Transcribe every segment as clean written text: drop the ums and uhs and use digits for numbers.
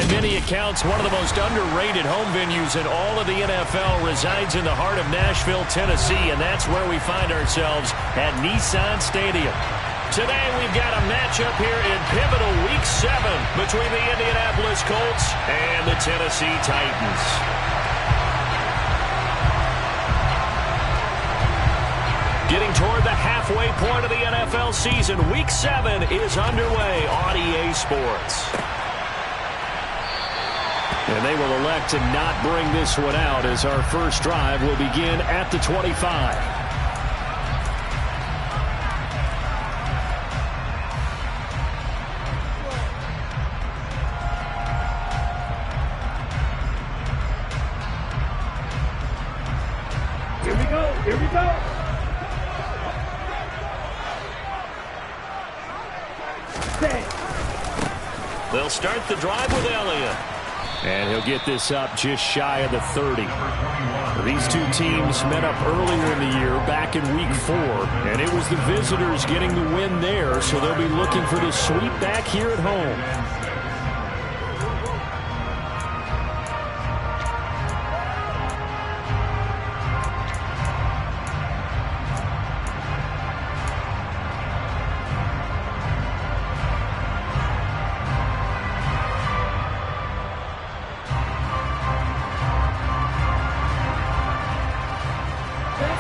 many accounts, one of the most underrated home venues in all of the NFL resides in the heart of Nashville, Tennessee, and that's where we find ourselves at Nissan Stadium. Today we've got a matchup here in pivotal Week 7 between the Indianapolis Colts and the Tennessee Titans. Getting toward the halfway point of the NFL season, Week 7 is underway on EA Sports. And they will elect to not bring this one out as our first drive will begin at the 25. Here we go. They'll start the drive with Elliott. And he'll get this up just shy of the 30. These two teams met up earlier in the year, back in Week 4. And it was the visitors getting the win there, so they'll be looking for the sweep back here at home.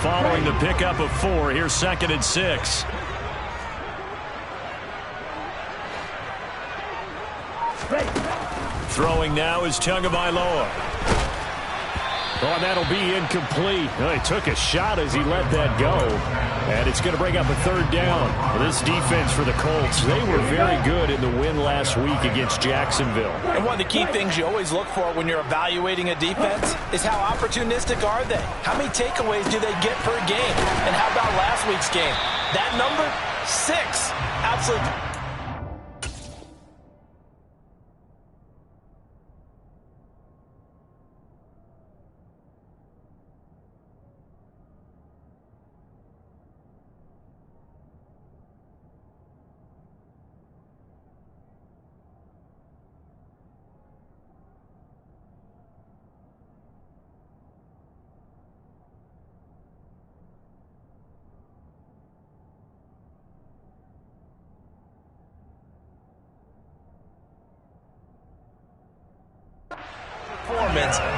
Following the pickup of 4, here's 2nd and 6. Throwing now is Tagovailoa. Oh, and that'll be incomplete. Oh, he took a shot as he let that go. And it's going to bring up a 3rd down. Well, this defense for the Colts, they were very good in the win last week against Jacksonville. And one of the key things you always look for when you're evaluating a defense is how opportunistic are they? How many takeaways do they get per game? And how about last week's game? That number, 6. Absolutely.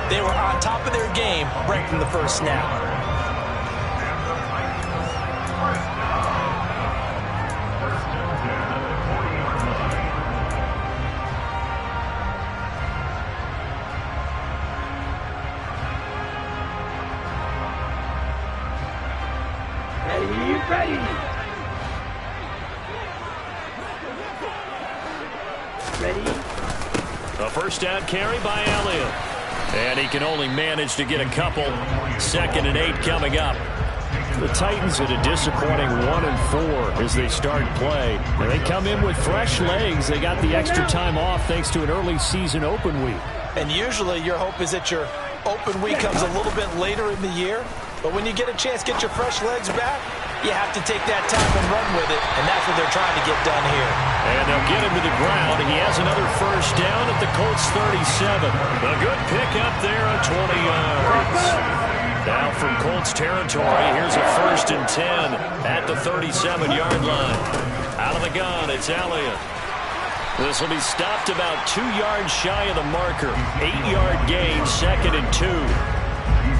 They were on top of their game right from the first snap. Ready. A first down carry by Elliott. And he can only manage to get a couple. 2nd and 8 coming up. The Titans at a disappointing 1-4 as they start play. And they come in with fresh legs. They got the extra time off thanks to an early season open week. And usually your hope is that your open week comes a little bit later in the year. But when you get a chance to get your fresh legs back, you have to take that time and run with it. And that's what they're trying to get done here. And they'll get him to the ground. He has another first down at the Colts 37. A good pickup there of 20 yards. Now from Colts territory, here's a 1st and 10 at the 37-yard line. Out of the gun, it's Elliott. This will be stopped about 2 yards shy of the marker. 8-yard gain, 2nd and 2.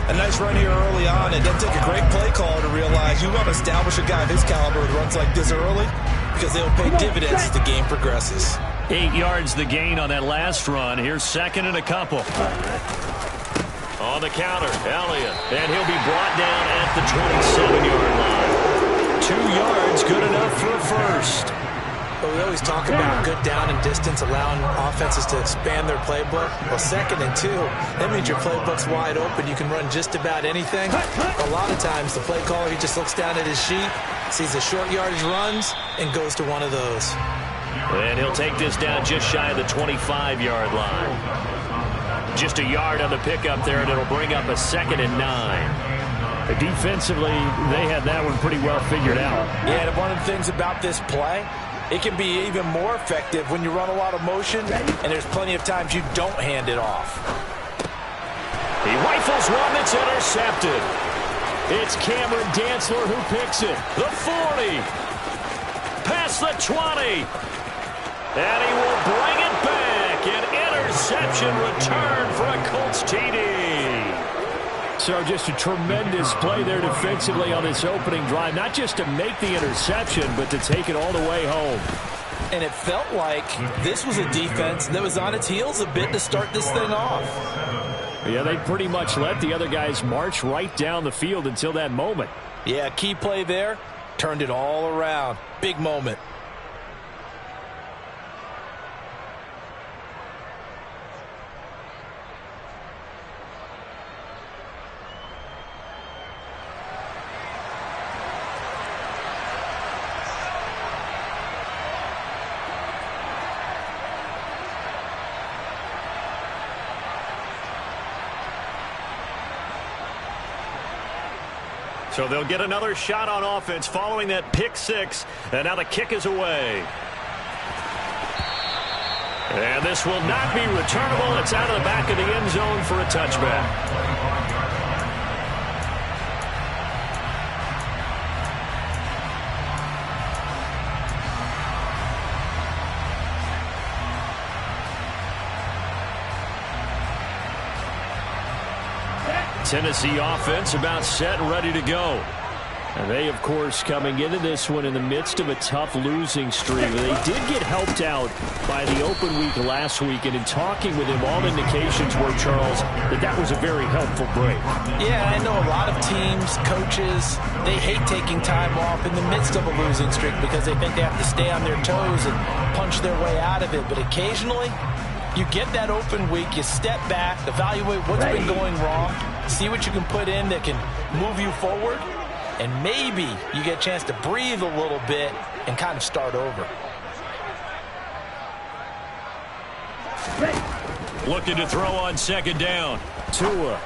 A nice run here early on. It doesn't take a great play caller to realize you want to establish a guy of his caliber with runs like this early because they'll pay dividends as the game progresses. 8 yards the gain on that last run. Here's 2nd and a couple. On the counter, Elliott. And he'll be brought down at the 27-yard line. 2 yards, good enough for a first. But we always talk about good down and distance, allowing offenses to expand their playbook. Well, 2nd and 2, that means your playbook's wide open. You can run just about anything. A lot of times, the play caller, he just looks down at his sheet, sees the short yardage runs, and goes to one of those. And he'll take this down just shy of the 25-yard line. Just a yard on the pickup there, and it'll bring up a 2nd and 9. Defensively, they had that one pretty well figured out. Yeah, and one of the things about this play, It can be even more effective when you run a lot of motion, and there's plenty of times you don't hand it off. He rifles one that's intercepted. It's Cameron Dantzler who picks it. The 40. Past the 20. And he will bring it back. An interception return for a Colts TD. So just a tremendous play there defensively on this opening drive. Not just to make the interception, but to take it all the way home. And it felt like this was a defense that was on its heels a bit to start this thing off. Yeah, they pretty much let the other guys march right down the field until that moment. Yeah, key play there. Turned it all around. Big moment. So they'll get another shot on offense following that pick six. And now the kick is away. And this will not be returnable. It's out of the back of the end zone for a touchback. Tennessee offense about set and ready to go. And they, of course, coming into this one in the midst of a tough losing streak. They did get helped out by the open week last week, and in talking with him, all indications were, Charles, that was a very helpful break. Yeah, I know a lot of teams, coaches, they hate taking time off in the midst of a losing streak because they think they have to stay on their toes and punch their way out of it. But occasionally, you get that open week, you step back, evaluate what's been going wrong, see what you can put in that can move you forward, and maybe you get a chance to breathe a little bit and kind of start over. Looking to throw on second down. Tua.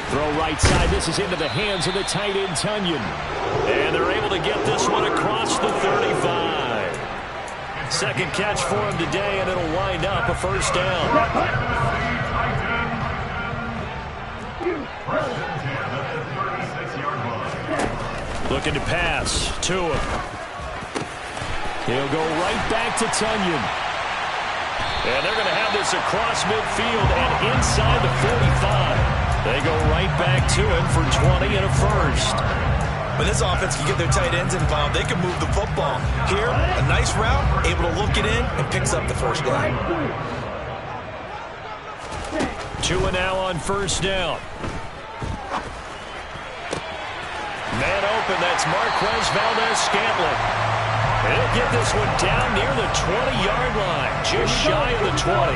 Throw right side. This is into the hands of the tight end, Tunyon. And they're able to get this one across the 35. Second catch for him today, and it'll wind up a first down. Looking to pass. Tua. He'll go right back to Tunyon. And they're going to have this across midfield and inside the 45. They go right back to him for 20 and a first. When this offense can get their tight ends involved, they can move the football. Here, a nice route, able to look it in, and picks up the first down. Tua now on first down. Man open, that's Marquez Valdez-Scantling. He'll get this one down near the 20-yard line, just shy of the 20.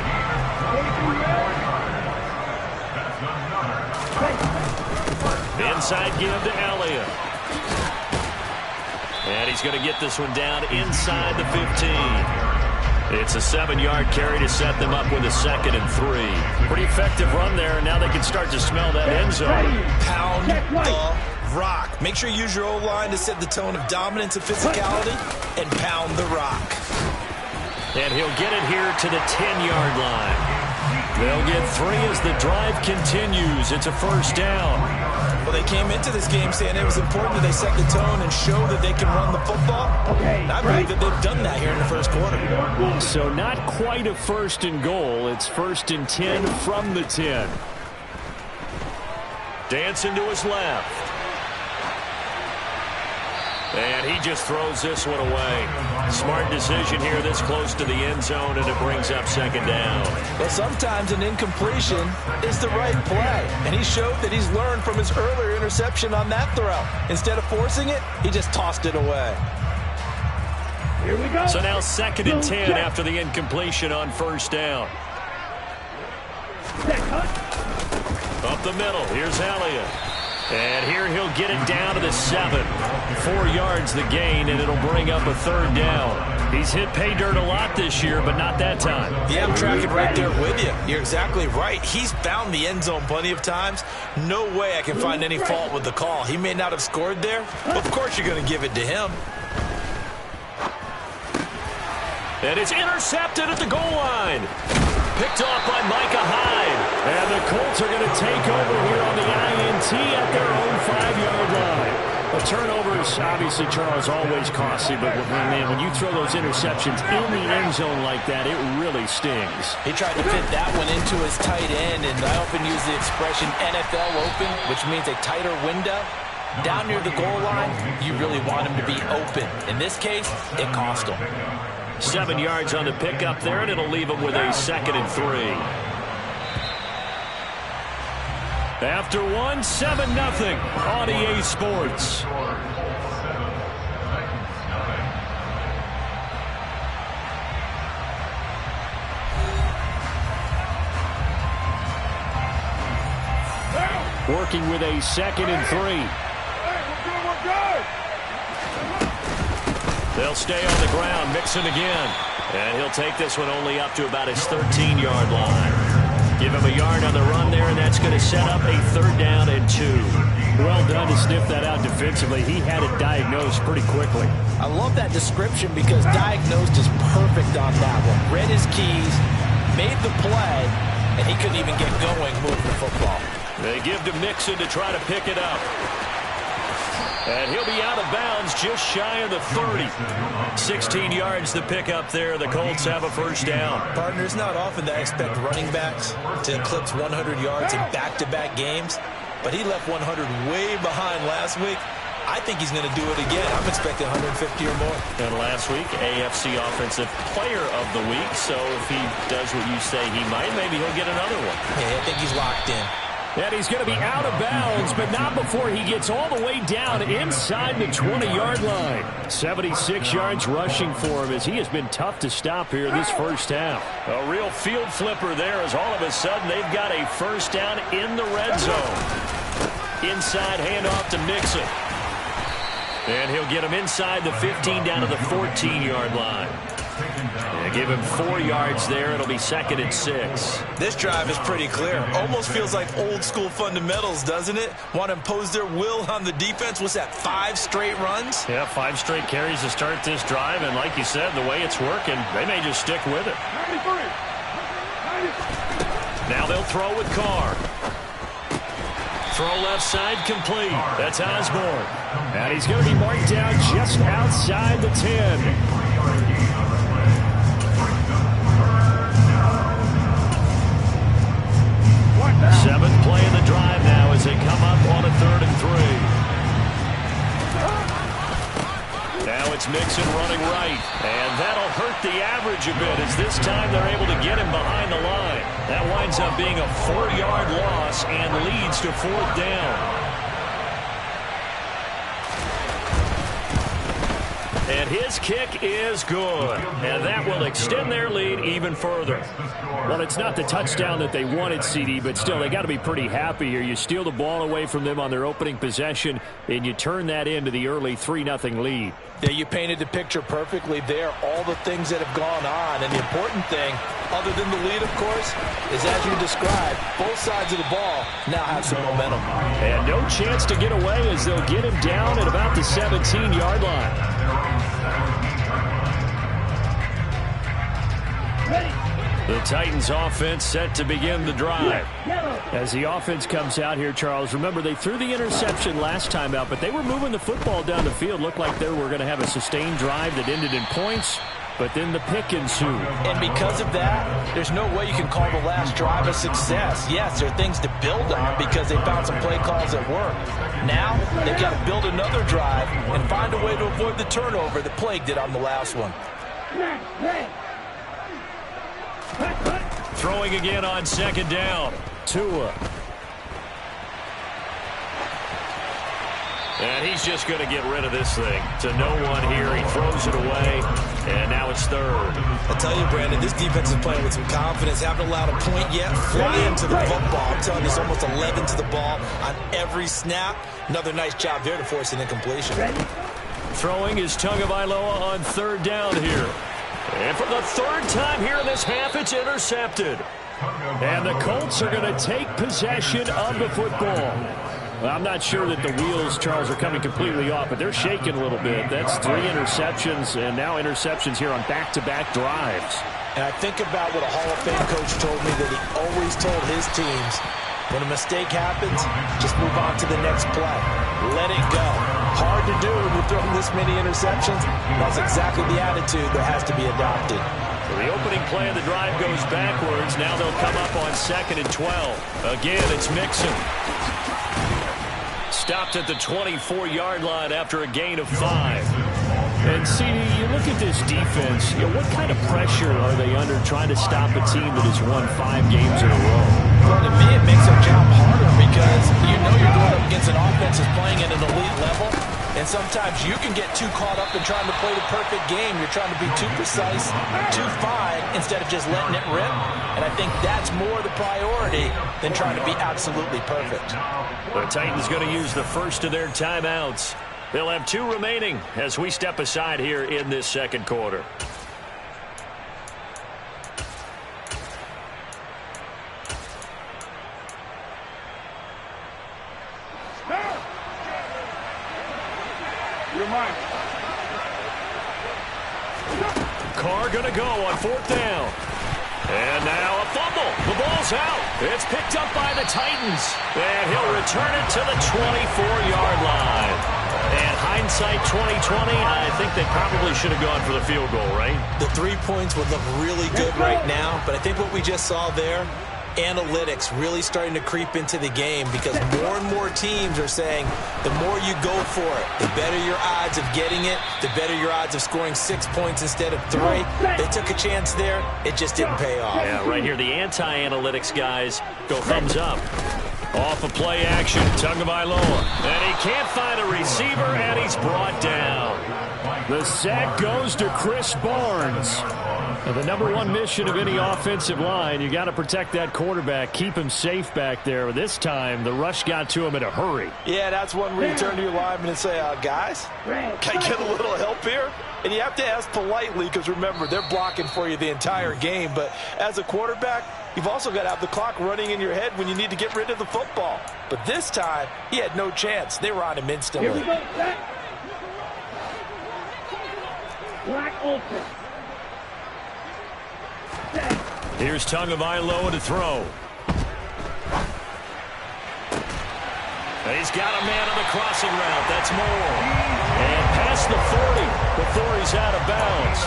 Inside give to Elliott. And he's going to get this one down inside the 15. It's a 7-yard carry to set them up with a 2nd and 3. Pretty effective run there, and now they can start to smell that end zone. Pound the rock. Make sure you use your O-line to set the tone of dominance and physicality, and pound the rock. And he'll get it here to the 10-yard line. They'll get 3 as the drive continues. It's a first down. Well, they came into this game saying it was important that they set the tone and show that they can run the football. I believe that they've done that here in the first quarter. So not quite a 1st and goal. It's 1st and 10 from the 10. Dancing to his left. And he just throws this one away. Smart decision here this close to the end zone, and it brings up 2nd down. Well, sometimes an incompletion is the right play. And he showed that he's learned from his earlier interception on that throw. Instead of forcing it, he just tossed it away. Here we go. So now 2nd and 10 after the incompletion on first down. Up the middle, here's Elliott. And here he'll get it down to the 7. 4 yards the gain, and it'll bring up a 3rd down. He's hit pay dirt a lot this year, but not that time. Yeah, I'm tracking right there with you. You're exactly right. He's found the end zone plenty of times. No way I can find any fault with the call. He may not have scored there, but of course you're going to give it to him. And it's intercepted at the goal line. Picked off by Micah Hyde. And the Colts are going to take over here on the INT at their own 5-yard line. The turnovers, obviously, Charles, always costly, but man, when you throw those interceptions in the end zone like that, it really stings. He tried to fit that one into his tight end, and I often use the expression NFL open, which means a tighter window. Down near the goal line, you really want him to be open. In this case, it cost him. 7 yards on the pickup there, and it'll leave him with a 2nd and 3. After 1, 7-0 on EA Sports. Working with a 2nd and 3. We're good. They'll stay on the ground, Mixon again. And he'll take this one only up to about his 13-yard line. Give him a yard on the run there, and that's going to set up a 3rd down and 2. Well done to sniff that out defensively. He had it diagnosed pretty quickly. I love that description because diagnosed is perfect on that one. Read his keys, made the play, and he couldn't even get going moving the football. They give to Mixon to try to pick it up. And he'll be out of bounds just shy of the 30. 16 yards the pickup there. The Colts have a 1st down. Partner, it's not often that I expect running backs to eclipse 100 yards in back-to-back games, but he left 100 way behind last week. I think he's going to do it again. I'm expecting 150 or more. And last week, AFC Offensive Player of the Week. So if he does what you say he might, maybe he'll get another one. Yeah, I think he's locked in. And he's going to be out of bounds, but not before he gets all the way down inside the 20-yard line. 76 yards rushing for him as he has been tough to stop here this first half. A real field flipper there as all of a sudden they've got a 1st down in the red zone. Inside handoff to Mixon. And he'll get him inside the 15 down to the 14-yard line. Yeah, give him 4 yards there. It'll be 2nd and 6. This drive is pretty clear. Almost feels like old-school fundamentals, doesn't it? Want to impose their will on the defense. What's that, 5 straight runs? Yeah, 5 straight carries to start this drive. And like you said, the way it's working, they may just stick with it. 93. Now they'll throw with Carr. Throw left side complete. That's Osborne. And he's going to be marked down just outside the 10. 7th play of the drive now as they come up on a 3rd and 3. Now it's Mixon running right. And that'll hurt the average a bit as this time they're able to get him behind the line. That winds up being a 4-yard loss and leads to 4th down. And his kick is good. And that will extend their lead even further. Well, it's not the touchdown that they wanted, CD, but still, they got to be pretty happy here. You steal the ball away from them on their opening possession, and you turn that into the early 3-0 lead. Yeah, you painted the picture perfectly there, all the things that have gone on. And the important thing, other than the lead, of course, is as you described, both sides of the ball now have some momentum. And no chance to get away as they'll get him down at about the 17-yard line. The Titans offense set to begin the drive. As the offense comes out here, Charles, remember they threw the interception last time out, but they were moving the football down the field. Looked like they were going to have a sustained drive that ended in points, but then the pick ensued. And because of that, there's no way you can call the last drive a success. Yes, there are things to build on because they found some play calls that work. Now, they've got to build another drive and find a way to avoid the turnover that plagued it on the last one. Throwing again on 2nd down. Tua. And he's just going to get rid of this thing. To no one here. He throws it away. And now it's 3rd. I tell you, Brandon, this defense is playing with some confidence. Haven't allowed a point yet. Flying to the football. I'm telling you, it's almost 11 to the ball on every snap. Another nice job there to force an incompletion. Throwing is Tagovailoa on 3rd down here. And for the 3rd time here in this half, it's intercepted. And the Colts are going to take possession of the football. Well, I'm not sure that the wheels, Charles, are coming completely off, but they're shaking a little bit. That's 3 interceptions, and now interceptions here on back-to-back drives. And I think about what a Hall of Fame coach told me that he always told his teams, when a mistake happens, just move on to the next play. Let it go. Hard to do when you're throwing this many interceptions. That's exactly the attitude that has to be adopted. So the opening play of the drive goes backwards. Now they'll come up on 2nd and 12. Again, it's Mixon. Stopped at the 24-yard line after a gain of 5. And, CD, you look at this defense, what kind of pressure are they under trying to stop a team that has won 5 games in a row? Well, to me, it makes their job harder because you know you're going up against an offense that's playing at an elite level, and sometimes you can get too caught up in trying to play the perfect game. You're trying to be too precise, too fine, instead of just letting it rip. And I think that's more the priority than trying to be absolutely perfect. The Titans going to use the first of their timeouts. They'll have 2 remaining as we step aside here in this second quarter. You're mine. Carr going to go on 4th down. And now a fumble. The ball's out. It's picked up by the Titans. And he'll return it to the 24-yard line. And hindsight 2020, I think they probably should have gone for the field goal, right? The 3 points would look really good right now, but I think what we just saw there, analytics really starting to creep into the game because more and more teams are saying the more you go for it, the better your odds of getting it, the better your odds of scoring 6 points instead of 3. They took a chance there. It just didn't pay off. Yeah, right here, the anti-analytics guys go thumbs up. Off of play action, Tagovailoa. And he can't find a receiver, and he's brought down. The sack goes to Chris Barnes. And the number 1 mission of any offensive line, you got to protect that quarterback, keep him safe back there. This time, the rush got to him in a hurry. Yeah, that's one where you turn to your lineman and say, guys, can I get a little help here? And you have to ask politely because, remember, they're blocking for you the entire game. But as a quarterback, you've also got to have the clock running in your head when you need to get rid of the football. But this time, he had no chance. They were on him instantly. Here we go, set. Black open. Here's Tagovailoa to throw. He's got a man on the crossing route. That's Moore. And past the 40 before he's out of bounds.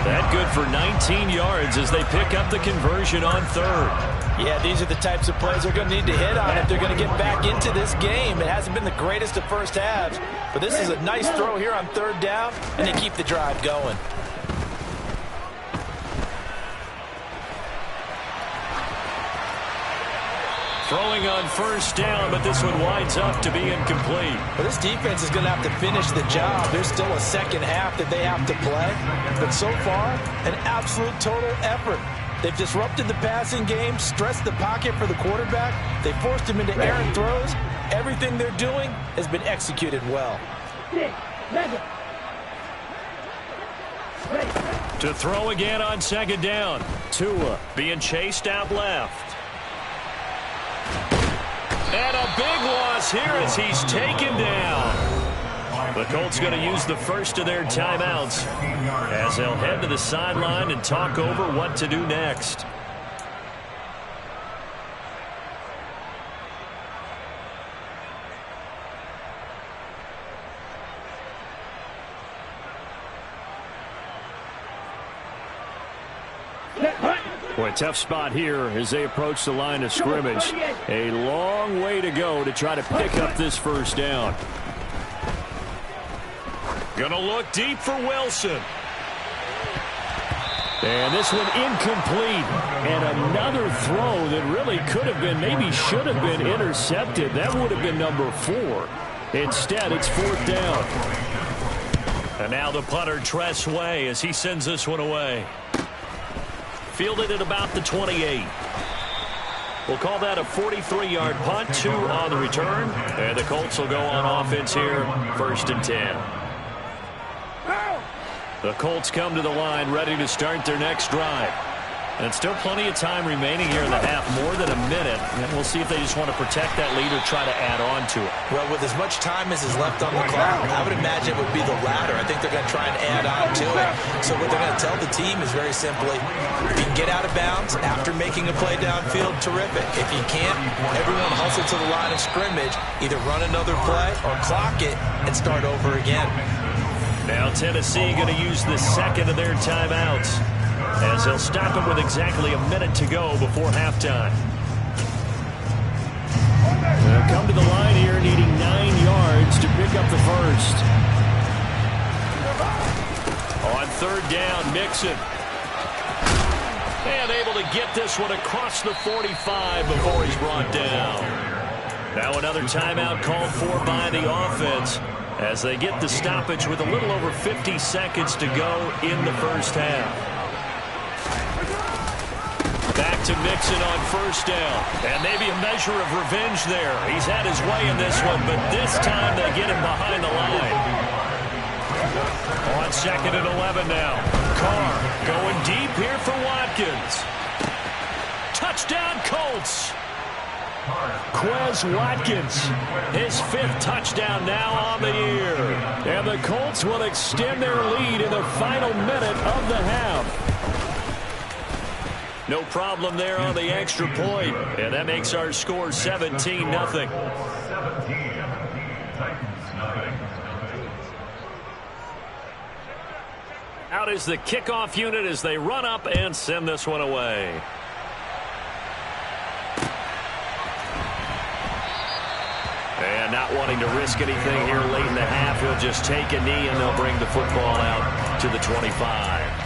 That good for 19 yards as they pick up the conversion on 3rd. Yeah, these are the types of plays they're going to need to hit on if they're going to get back into this game. It hasn't been the greatest of first halves, but this is a nice throw here on 3rd down, and they keep the drive going. Throwing on 1st down, but this one winds up to be incomplete. Well, this defense is going to have to finish the job. There's still a second half that they have to play. But so far, an absolute total effort. They've disrupted the passing game, stressed the pocket for the quarterback. They forced him into errant throws. Everything they're doing has been executed well. To throw again on 2nd down. Tua being chased out left. And a big loss here as he's taken down. The Colts going to use the first of their timeouts as they'll head to the sideline and talk over what to do next. Boy, tough spot here as they approach the line of scrimmage. A long way to go to try to pick up this 1st down. Gonna look deep for Wilson. And this one incomplete. And another throw that really could have been, maybe should have been intercepted. That would have been number 4. Instead, it's 4th down. And now the punter, Tress Way, as he sends this one away. Fielded at about the 28. We'll call that a 43-yard punt, 2 on the return. And the Colts will go on offense here, 1st and 10. The Colts come to the line ready to start their next drive. And still plenty of time remaining here in the half, more than a minute. And we'll see if they just want to protect that lead or try to add on to it. Well, with as much time as is left on the clock, I would imagine it would be the latter. I think they're going to try and add on to it. So what they're going to tell the team is very simply, if you can get out of bounds after making a play downfield, terrific. If you can't, everyone hustle to the line of scrimmage, either run another play or clock it and start over again. Now Tennessee going to use the second of their timeouts, as they'll stop it with exactly a minute to go before halftime. They'll come to the line here needing 9 yards to pick up the first. On third down, Mixon. And able to get this one across the 45 before he's brought down. Now another timeout called for by the offense, as they get the stoppage with a little over 50 seconds to go in the first half. Back to Mixon on first down. And maybe a measure of revenge there. He's had his way in this one, but this time they get him behind the line. On second and 11 now. Carr going deep here for Watkins. Touchdown Colts. Quez Watkins, his 5th touchdown now on the year. And the Colts will extend their lead in the final minute of the half. No problem there on the extra point. And that makes our score 17-0. Out is the kickoff unit as they run up and send this one away. And not wanting to risk anything here late in the half, he'll just take a knee and they'll bring the football out to the 25.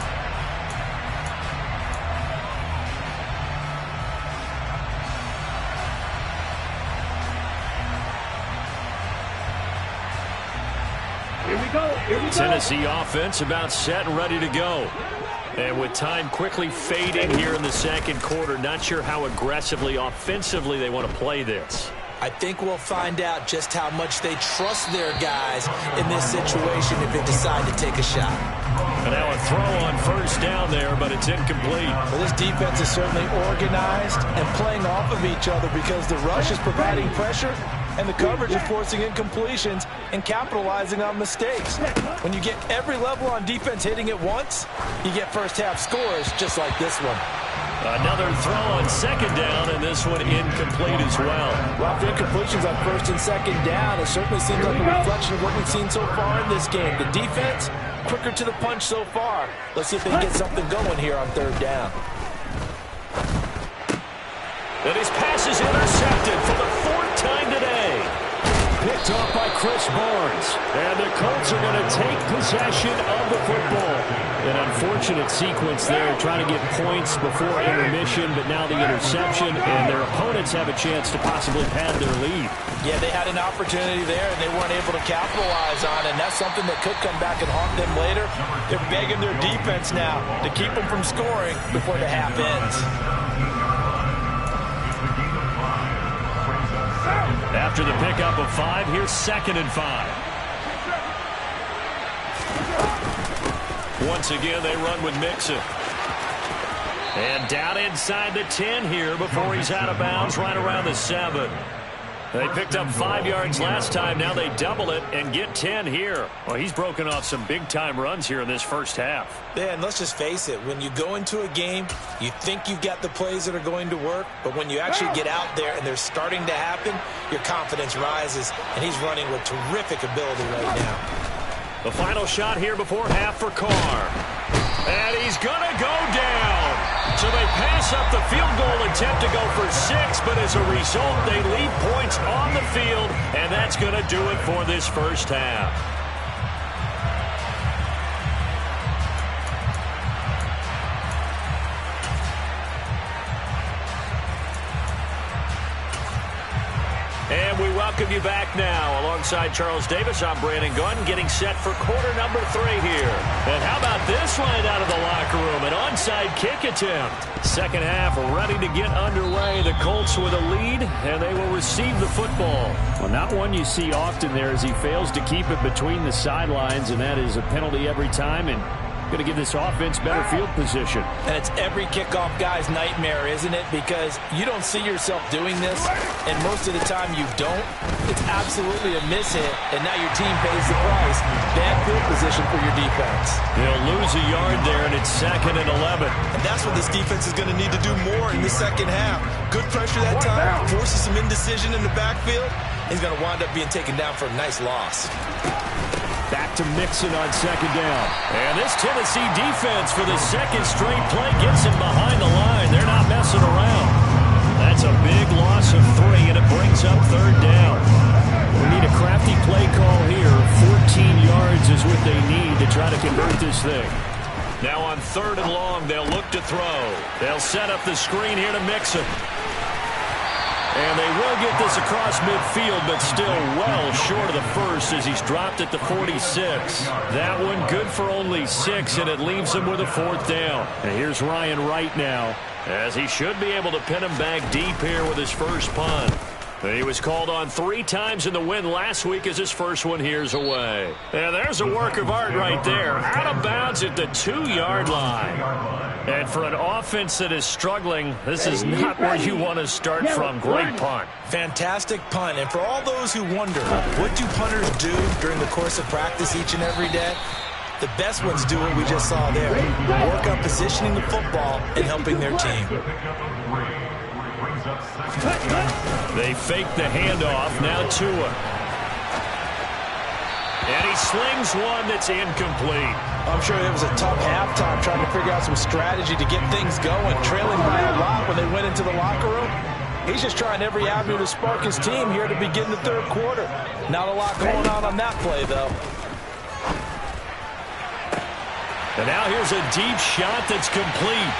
Tennessee offense about set and ready to go. And with time quickly fading here in the second quarter, not sure how aggressively, offensively they want to play this. I think we'll find out just how much they trust their guys in this situation if they decide to take a shot. And now a throw on first down there, but it's incomplete. Well, this defense is certainly organized and playing off of each other because the rush is providing pressure and the coverage is forcing incompletions and capitalizing on mistakes. When you get every level on defense hitting at once, you get first half scores just like this one. Another throw on second down, and this one incomplete as well. Well, for incompletions on first and second down, it certainly seems like a reflection of what we've seen so far in this game. The defense, quicker to the punch so far. Let's see if they can get something going here on third down. And his pass is intercepted for the 4th time today. Picked off by Chris Barnes. And the Colts are going to take possession of the football. An unfortunate sequence there, trying to get points before intermission, but now the interception, and their opponents have a chance to possibly pad their lead. Yeah, they had an opportunity there, and they weren't able to capitalize on it, and that's something that could come back and haunt them later. They're begging their defense now to keep them from scoring before the half ends. After the pickup of 5, here's 2nd and 5. Once again, they run with Mixon. And down inside the 10 here before he's out of bounds, right around the 7. They picked up 5 yards last time. Now they double it and get 10 here. Well, he's broken off some big-time runs here in this first half. Yeah, and let's just face it. When you go into a game, you think you've got the plays that are going to work, but when you actually get out there and they're starting to happen, your confidence rises, and he's running with terrific ability right now. The final shot here before half for Carr. And he's going to go down. So they pass up the field goal attempt to go for 6, but as a result, they leave points on the field, and that's going to do it for this first half. And we welcome you back now. Alongside Charles Davis, I'm Brandon Gunn, getting set for quarter number 3 here. And how about this line out of the locker room? An onside kick attempt. Second half ready to get underway. The Colts with a lead, and they will receive the football. Well, not one you see often there as he fails to keep it between the sidelines, and that is a penalty every time. And Going to give this offense better field position. And it's every kickoff guy's nightmare, isn't it? Because you don't see yourself doing this, and most of the time you don't. It's absolutely a mishit, and now your team pays the price. Bad field position for your defense. They'll lose a yard there, and it's 2nd and 11. And that's what this defense is going to need to do more in the second half. Good pressure that time, forces some indecision in the backfield. He's going to wind up being taken down for a nice loss. Back to Mixon on 2nd down. And this Tennessee defense for the 2nd straight play gets him behind the line. They're not messing around. That's a big loss of 3, and it brings up 3rd down. We need a crafty play call here. 14 yards is what they need to try to convert this thing. Now on 3rd and long, they'll look to throw. They'll set up the screen here to Mixon. And they will get this across midfield, but still well short of the first as he's dropped at the 46. That one good for only 6, and it leaves him with a 4th down. And here's Ryan Wright now, as he should be able to pin him back deep here with his first punt. He was called on 3 times in the win last week as his first one here's away. And there's a work of art right there. Out of bounds at the 2-yard line. And for an offense that is struggling, this is not where you want to start from. Great punt. Fantastic punt. And for all those who wonder, what do punters do during the course of practice each and every day? The best ones do what we just saw there. Work on positioning the football and helping their team. They fake the handoff. Now Tua. And he slings one that's incomplete. I'm sure it was a tough halftime trying to figure out some strategy to get things going. Trailing by a lot when they went into the locker room. He's just trying every avenue to spark his team here to begin the 3rd quarter. Not a lot going on that play, though. And now here's a deep shot that's complete.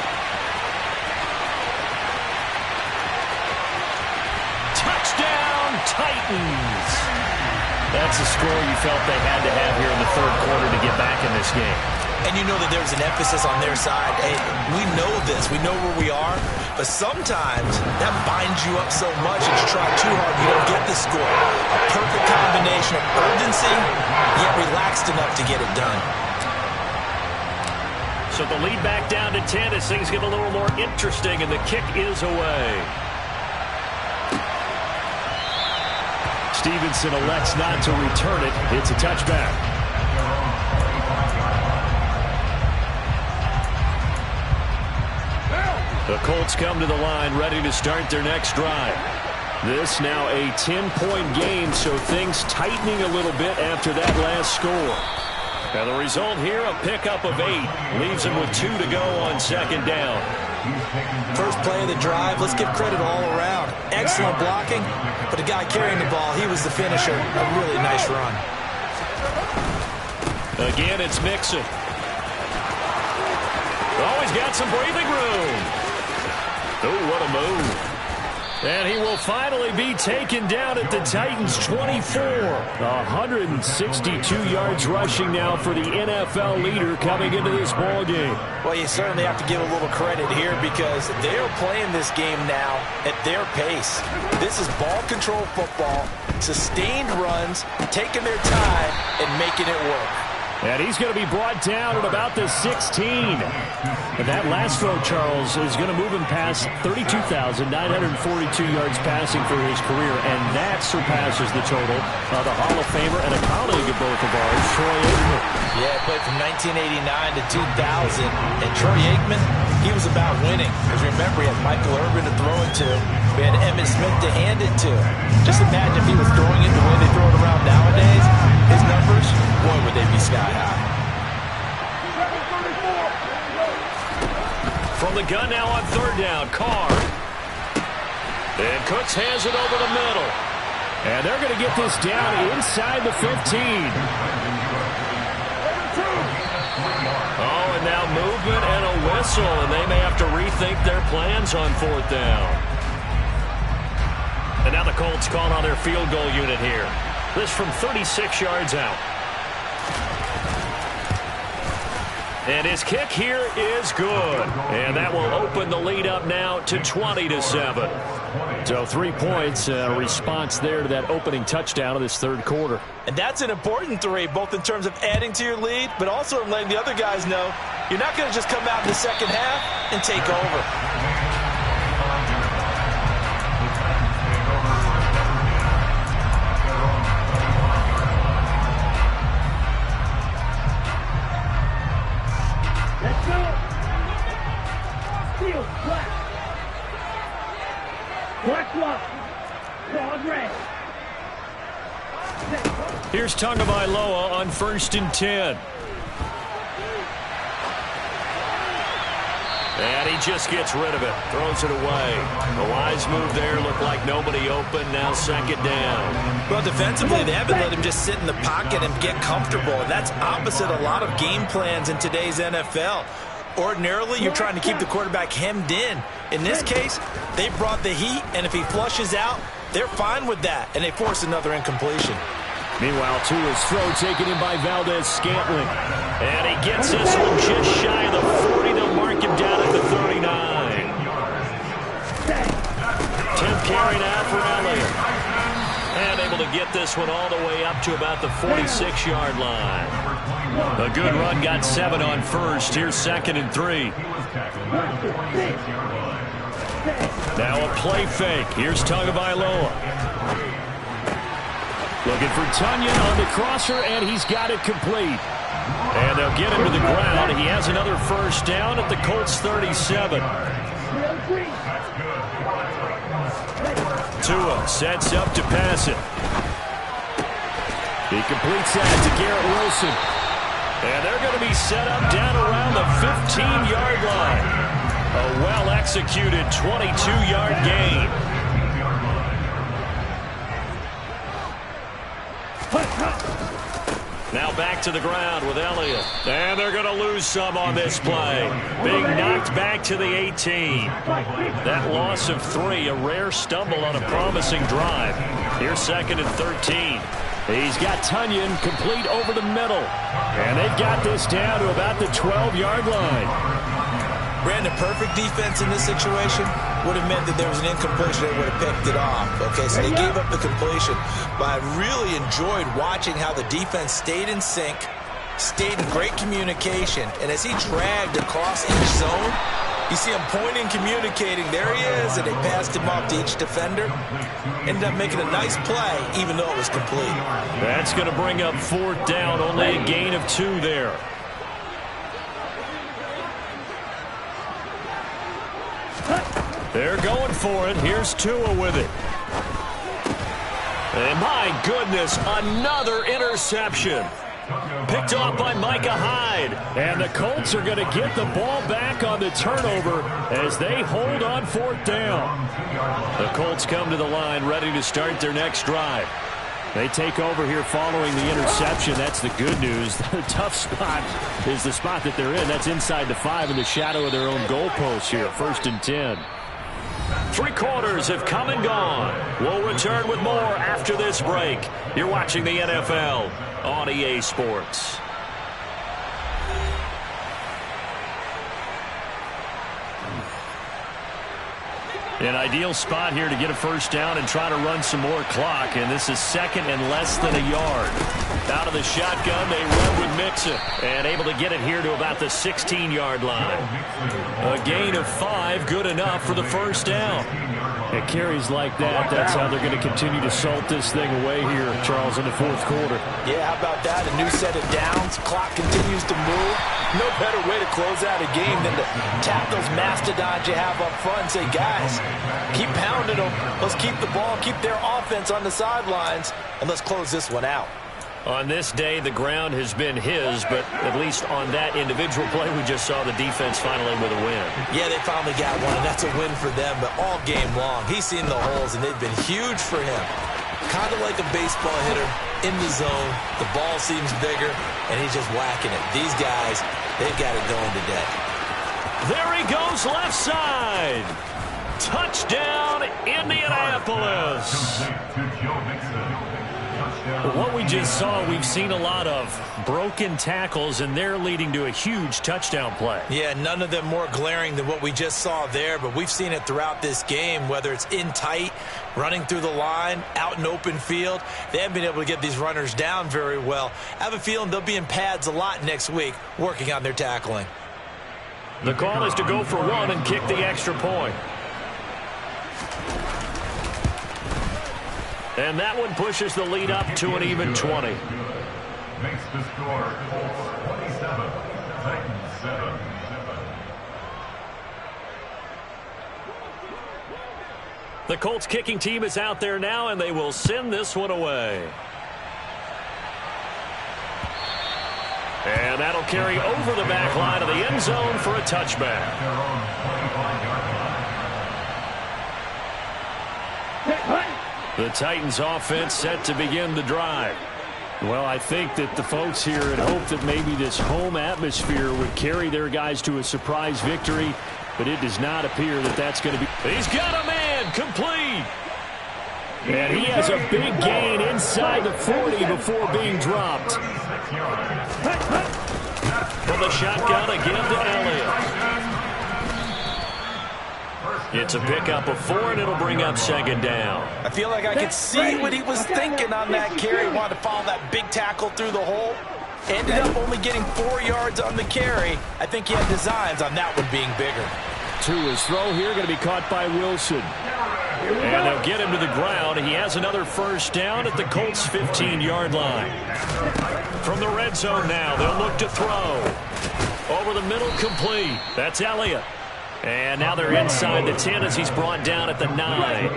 Touchdown, Titans. That's a score you felt they had to have here in the 3rd quarter to get back in this game. And you know that there's an emphasis on their side. Hey, we know this. We know where we are. But sometimes that binds you up so much that you try too hard, you don't get the score. A perfect combination of urgency, yet relaxed enough to get it done. So the lead back down to 10 as things get a little more interesting, and the kick is away. Stevenson elects not to return it. It's a touchback. The Colts come to the line ready to start their next drive. This now a 10-point game, so things tightening a little bit after that last score. And the result here, a pickup of 8. Leaves him with 2 to go on 2nd down. First play of the drive, let's give credit all around. Excellent blocking, but the guy carrying the ball, he was the finisher. A really nice run. Again, it's Mixon. Always got some breathing room. Oh, what a move. And he will finally be taken down at the Titans' 24. 162 yards rushing now for the NFL leader coming into this ball game. Well, you certainly have to give a little credit here because they are playing this game now at their pace. This is ball control football, sustained runs, taking their time, and making it work. And he's going to be brought down at about the 16. And that last throw, Charles, is going to move him past 32,942 yards passing for his career, and that surpasses the total of the Hall of Famer and a colleague of both of ours, Troy Aikman. Yeah, played from 1989 to 2000, and Troy Aikman, he was about winning. Because remember, he had Michael Irvin to throw it to. We had Emmitt Smith to hand it to. Just imagine if he was throwing it the way they throw it around nowadays. His numbers, boy, would they be sky high. From the gun now on 3rd down, Carr. And Cooks hands it over the middle. And they're going to get this down inside the 15. Oh, and now movement and a whistle, and they may have to rethink their plans on 4th down. And now the Colts calling on their field goal unit here. This from 36 yards out. And his kick here is good. And that will open the lead up now to 20-7. So 3 points, response there to that opening touchdown of this third quarter. And that's an important 3, both in terms of adding to your lead, but also in letting the other guys know you're not going to just come out in the second half and take over. Let's go. Field flat. Black lock. Broad red. Here's Tagovailoa on 1st and 10. And he just gets rid of it. Throws it away. A wise move there. Looked like nobody open. Now 2nd down. Well, defensively, they haven't let him just sit in the pocket and get comfortable. And that's opposite a lot of game plans in today's NFL. Ordinarily, you're trying to keep the quarterback hemmed in. In this case, they brought the heat, and if he flushes out, they're fine with that, and they force another incompletion. Meanwhile, Tua's throw taken in by Valdez-Scantling. And he gets this one just shy of the 40. They'll mark him down at the 39. 10th carry now for Elliott. And able to get this one all the way up to about the 46-yard line. A good run, got 7 on 1st. Here's 2nd and 3. Now a play fake. Here's Tagovailoa. Looking for Tunyon on the crosser, and he's got it complete. And they'll get him to the ground. He has another 1st down at the Colts 37. Tua sets up to pass it. He completes that to Garrett Wilson. And they're going to be set up down around the 15-yard line. A well-executed 22-yard gain. Now back to the ground with Elliott. And they're going to lose some on this play. Being knocked back to the 18. That loss of 3, a rare stumble on a promising drive. Here's 2nd and 13. He's got Tunyon complete over the middle. And they've got this down to about the 12-yard line. Brandon, perfect defense in this situation would have meant that there was an incompletion. They would have picked it off. Okay, so they gave up the completion. But I really enjoyed watching how the defense stayed in sync, stayed in great communication. And as he dragged across each zone, you see him pointing, communicating. There he is, and they passed him off to each defender. Ended up making a nice play, even though it was complete. That's going to bring up 4th down, only a gain of 2 there. They're going for it. Here's Tua with it. And my goodness, another interception. Picked off by Micah Hyde. And the Colts are going to get the ball back on the turnover as they hold on 4th down. The Colts come to the line ready to start their next drive. They take over here following the interception. That's the good news. The tough spot is the spot that they're in. That's inside the 5 in the shadow of their own goalpost here. 1st and 10. 3 quarters have come and gone. We'll return with more after this break. You're watching the NFL on EA Sports. An ideal spot here to get a 1st down and try to run some more clock. And this is 2nd and less than a yard. Out of the shotgun, they run with Mixon. And able to get it here to about the 16-yard line. A gain of 5, good enough for the 1st down. It carries like that. That's how they're going to continue to salt this thing away here, Charles, in the 4th quarter. Yeah, how about that? A new set of downs. Clock continues to move. No better way to close out a game than to tap those mastodons you have up front and say, guys, keep pounding them. Let's keep the ball, keep their offense on the sidelines, and let's close this one out. On this day, the ground has been his, but at least on that individual play, we just saw the defense finally with a win. Yeah, they finally got one, and that's a win for them, but all game long, he's seen the holes, and they've been huge for him. Kind of like a baseball hitter in the zone. The ball seems bigger, and he's just whacking it. These guys, they've got it going today. There he goes left side. Touchdown, Indianapolis. Well, what we just saw, we've seen a lot of broken tackles, and they're leading to a huge touchdown play. Yeah, none of them more glaring than what we just saw there, but we've seen it throughout this game, whether it's in tight, running through the line, out in open field. They haven't been able to get these runners down very well. I have a feeling they'll be in pads a lot next week, working on their tackling. The call is to go for one and kick the extra point. And that one pushes the lead up to an even 20. Makes the score Colts 27, Titans 7. The Colts kicking team is out there now, and they will send this one away. And that'll carry over the back line of the end zone for a touchback. The Titans offense set to begin the drive. Well, I think that the folks here had hoped that maybe this home atmosphere would carry their guys to a surprise victory, but it does not appear that that's going to be. He's got a man complete. And he has a big gain inside the 40 before being dropped. From the shotgun again to Elliott. It's a pickup of 4, and it'll bring up second down. I feel like I could see what he was thinking on that carry. Wanted to follow that big tackle through the hole. Ended up only getting 4 yards on the carry. I think he had designs on that one being bigger. To his throw here, going to be caught by Wilson. And they'll get him to the ground. He has another first down at the Colts' 15-yard line. From the red zone now, they'll look to throw. Over the middle, complete. That's Elliott. And now they're inside the 10 as he's brought down at the 9.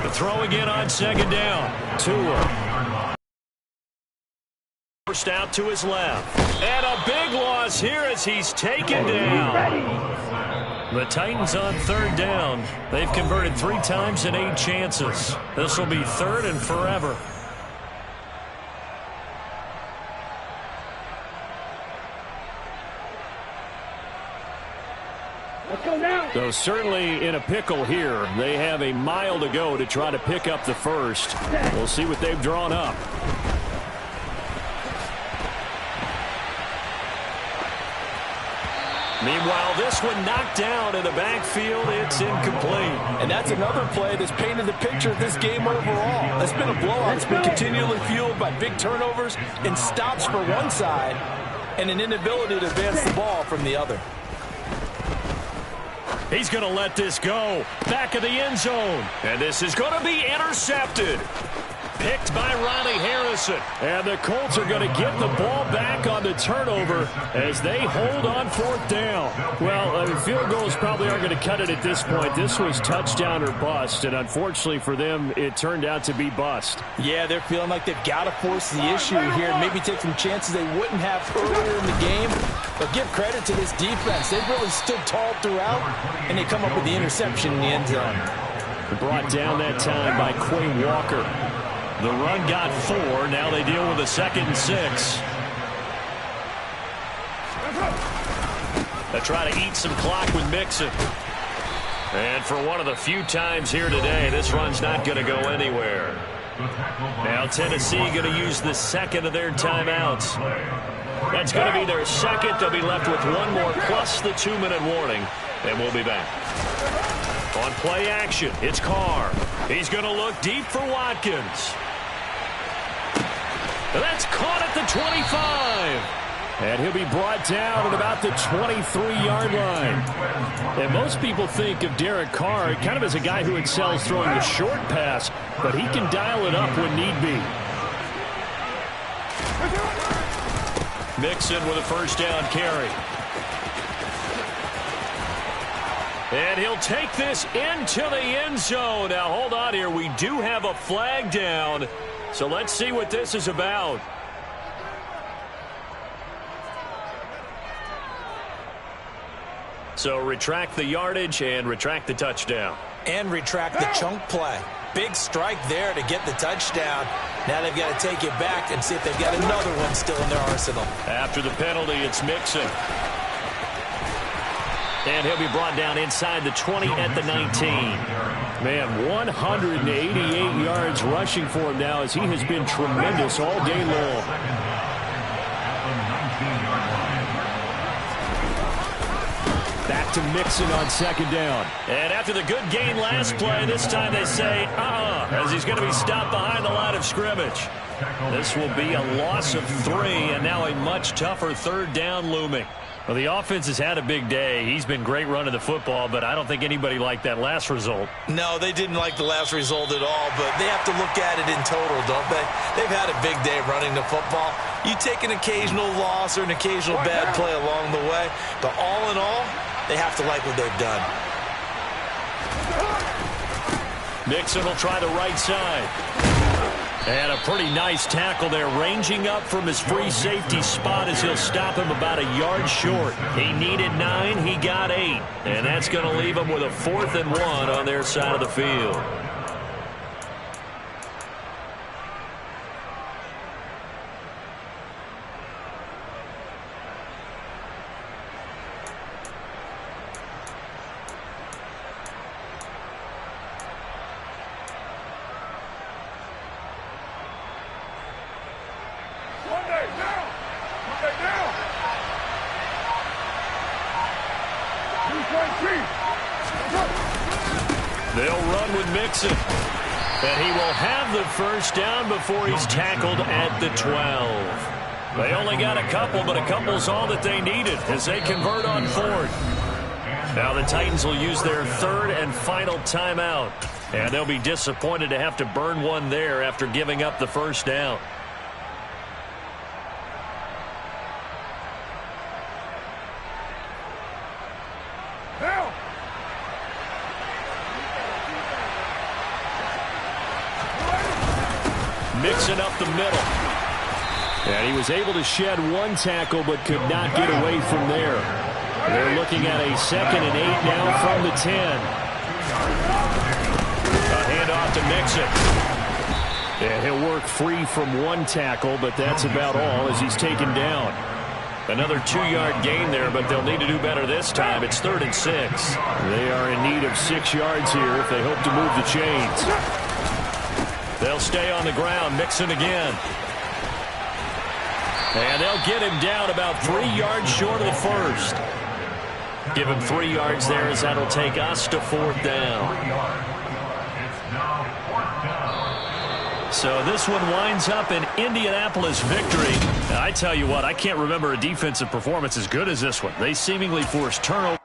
The throw again on second down. Tua. First out to his left. And a big loss here as he's taken down. The Titans on third down. They've converted 3 times in 8 chances. This will be third and forever. So certainly in a pickle here. They have a mile to go to try to pick up the first. We'll see what they've drawn up. Meanwhile, this one knocked down in the backfield. It's incomplete. And that's another play that's painted the picture of this game overall. That's been a blowout. It's been continually fueled by big turnovers and stops for one side and an inability to advance the ball from the other. He's going to let this go. Back of the end zone. And this is going to be intercepted. Picked by Ronnie Harrison. And the Colts are going to get the ball back on the turnover as they hold on fourth down. Well, field goals probably aren't going to cut it at this point. This was touchdown or bust, and unfortunately for them, it turned out to be bust. Yeah, they're feeling like they've got to force the issue here and maybe take some chances they wouldn't have earlier in the game. But give credit to this defense. They've really stood tall throughout, and they come up with the interception in the end zone. Brought down that time by Quay Walker. The run got 4. Now they deal with a 2nd and 6. They try to eat some clock with Mixon. And for one of the few times here today, this run's not going to go anywhere. Now Tennessee going to use the second of their timeouts. That's going to be their second. They'll be left with one more plus the 2-minute warning. And we'll be back. On play action, it's Carr. He's going to look deep for Watkins. That's caught at the 25. And he'll be brought down at about the 23-yard line. And most people think of Derek Carr kind of as a guy who excels throwing the short pass, but he can dial it up when need be. Mixon with a first down carry. And he'll take this into the end zone. Now, hold on here. We do have a flag down. So let's see what this is about. So retract the yardage and retract the touchdown. And retract the chunk play. Big strike there to get the touchdown. Now they've got to take it back and see if they've got another one still in their arsenal. After the penalty, it's Mixon. And he'll be brought down inside the 20 at the 19. Man, 188 yards rushing for him now as he has been tremendous all day long. Back to Mixon on second down. And after the good gain last play, this time they say, as he's going to be stopped behind the line of scrimmage. This will be a loss of 3, and now a much tougher third down looming. Well, the offense has had a big day. He's been great running the football, but I don't think anybody liked that last result. No, they didn't like the last result at all, but they have to look at it in total, don't they? They've had a big day running the football. You take an occasional loss or an occasional bad play along the way, but all in all, they have to like what they've done. Mixon will try the right side. And a pretty nice tackle there, ranging up from his free safety spot as he'll stop him about a yard short. He needed 9, he got 8. And that's going to leave him with a 4th and 1 on their side of the field. They'll run with Mixon. And he will have the first down before he's tackled at the 12. They only got a couple, but a couple's all that they needed as they convert on 4th. Now the Titans will use their 3rd and final timeout. And they'll be disappointed to have to burn one there after giving up the first down. Mixing up the middle. And he was able to shed 1 tackle but could not get away from there. They're looking at a 2nd and 8 now from the 10. A handoff to Mixon. And he'll work free from 1 tackle, but that's about all as he's taken down. Another 2-yard gain there, but they'll need to do better this time. It's 3rd and 6. They are in need of 6 yards here if they hope to move the chains. They'll stay on the ground. Mixon again. And they'll get him down about 3 yards short of the first. Give him 3 yards there as that'll take us to 4th down. So this one winds up an Indianapolis victory. I tell you what, I can't remember a defensive performance as good as this one. They seemingly forced turnover.